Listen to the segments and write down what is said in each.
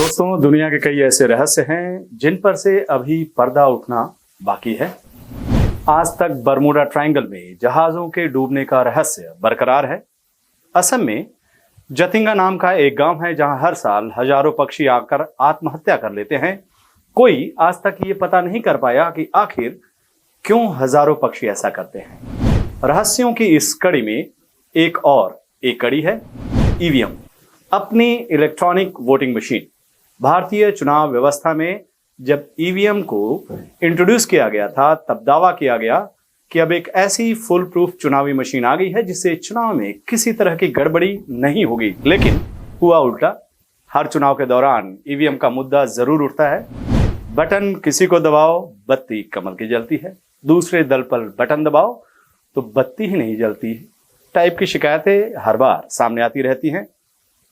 दोस्तों, दुनिया के कई ऐसे रहस्य हैं जिन पर से अभी पर्दा उठना बाकी है। आज तक बरमूडा ट्रायंगल में जहाजों के डूबने का रहस्य बरकरार है। असम में जतिंगा नाम का एक गांव है जहां हर साल हजारों पक्षी आकर आत्महत्या कर लेते हैं। कोई आज तक ये पता नहीं कर पाया कि आखिर क्यों हजारों पक्षी ऐसा करते हैं। रहस्यों की इस कड़ी में एक कड़ी है ईवीएम, अपनी इलेक्ट्रॉनिक वोटिंग मशीन। भारतीय चुनाव व्यवस्था में जब ईवीएम को इंट्रोड्यूस किया गया था तब दावा किया गया कि अब एक ऐसी फुल प्रूफ चुनावी मशीन आ गई है जिससे चुनाव में किसी तरह की गड़बड़ी नहीं होगी। लेकिन हुआ उल्टा। हर चुनाव के दौरान ईवीएम का मुद्दा जरूर उठता है। बटन किसी को दबाओ, बत्ती कमल की जलती है। दूसरे दल पर बटन दबाओ तो बत्ती ही नहीं जलती टाइप की शिकायतें हर बार सामने आती रहती हैं।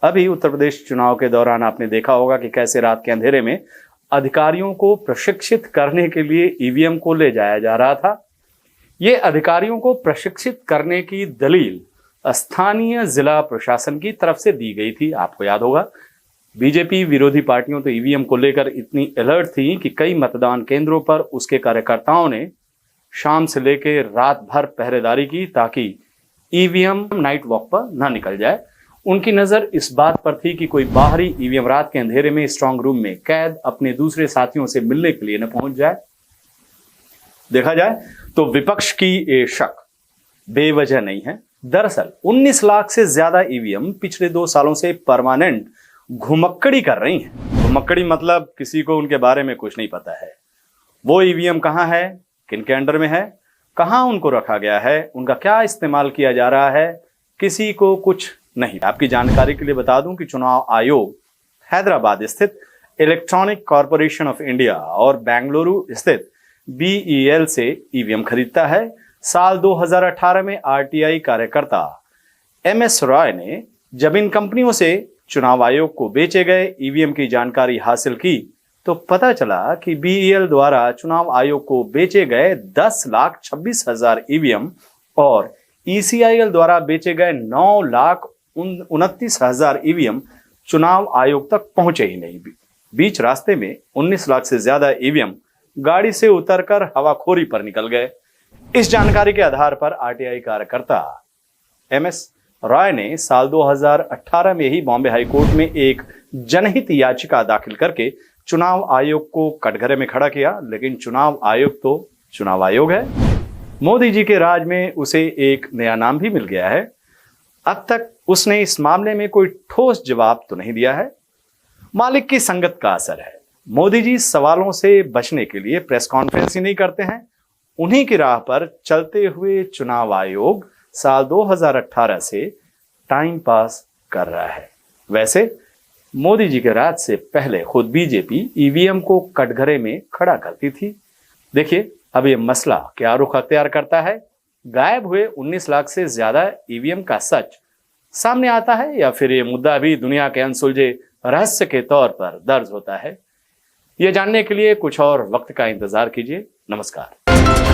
अभी उत्तर प्रदेश चुनाव के दौरान आपने देखा होगा कि कैसे रात के अंधेरे में अधिकारियों को प्रशिक्षित करने के लिए ईवीएम को ले जाया जा रहा था। ये अधिकारियों को प्रशिक्षित करने की दलील स्थानीय जिला प्रशासन की तरफ से दी गई थी। आपको याद होगा, बीजेपी विरोधी पार्टियों तो ईवीएम को लेकर इतनी अलर्ट थी कि कई मतदान केंद्रों पर उसके कार्यकर्ताओं ने शाम से लेकर रात भर पहरेदारी की ताकि ईवीएम नाइट वॉक पर ना निकल जाए। उनकी नजर इस बात पर थी कि कोई बाहरी ईवीएम रात के अंधेरे में स्ट्रांग रूम में कैद अपने दूसरे साथियों से मिलने के लिए न पहुंच जाए। देखा जाए तो विपक्ष की ये शक बेवजह नहीं है। दरअसल 19 लाख से ज्यादा ईवीएम पिछले 2 सालों से परमानेंट घुमक्कड़ी कर रही हैं। घुमक्कड़ी मतलब किसी को उनके बारे में कुछ नहीं पता है। वो ईवीएम कहाँ है, किनके अंडर में है, कहाँ उनको रखा गया है, उनका क्या इस्तेमाल किया जा रहा है, किसी को कुछ नहीं। आपकी जानकारी के लिए बता दूं कि चुनाव आयोग हैदराबाद स्थित इलेक्ट्रॉनिक कॉरपोरेशन ऑफ इंडिया और बेंगलुरु स्थित BEL से ईवीएम खरीदता है। साल 2018 में आरटीआई कार्यकर्ता MS रॉय ने जब इन कंपनियों से चुनाव आयोग को बेचे गए ईवीएम की जानकारी हासिल की तो पता चला कि BEL द्वारा चुनाव आयोग को बेचे गए 10,26,000 ईवीएम और ECIL द्वारा बेचे गए 9,29,000 ईवीएम चुनाव आयोग तक पहुंचे ही नहीं। बीच रास्ते में 19 लाख से ज्यादा ईवीएम गाड़ी से उतरकर हवाखोरी पर निकल गए। इस जानकारी के आधार पर आरटीआई कार्यकर्ता MS रॉय ने साल 2018 में ही बॉम्बे हाईकोर्ट में एक जनहित याचिका दाखिल करके चुनाव आयोग को कटघरे में खड़ा किया। लेकिन चुनाव आयोग तो चुनाव आयोग है। मोदी जी के राज में उसे एक नया नाम भी मिल गया है। अब तक उसने इस मामले में कोई ठोस जवाब तो नहीं दिया है। मालिक की संगत का असर है। मोदी जी सवालों से बचने के लिए प्रेस कॉन्फ्रेंस ही नहीं करते हैं। उन्हीं की राह पर चलते हुए चुनाव आयोग साल 2018 से टाइम पास कर रहा है। वैसे मोदी जी के राज से पहले खुद बीजेपी ईवीएम को कटघरे में खड़ा करती थी। देखिए अब ये मसला क्या रुख अख्तियार करता है। गायब हुए 19 लाख से ज्यादा ईवीएम का सच सामने आता है या फिर ये मुद्दा भी दुनिया के अनसुलझे रहस्य के तौर पर दर्ज होता है। ये जानने के लिए कुछ और वक्त का इंतजार कीजिए। नमस्कार।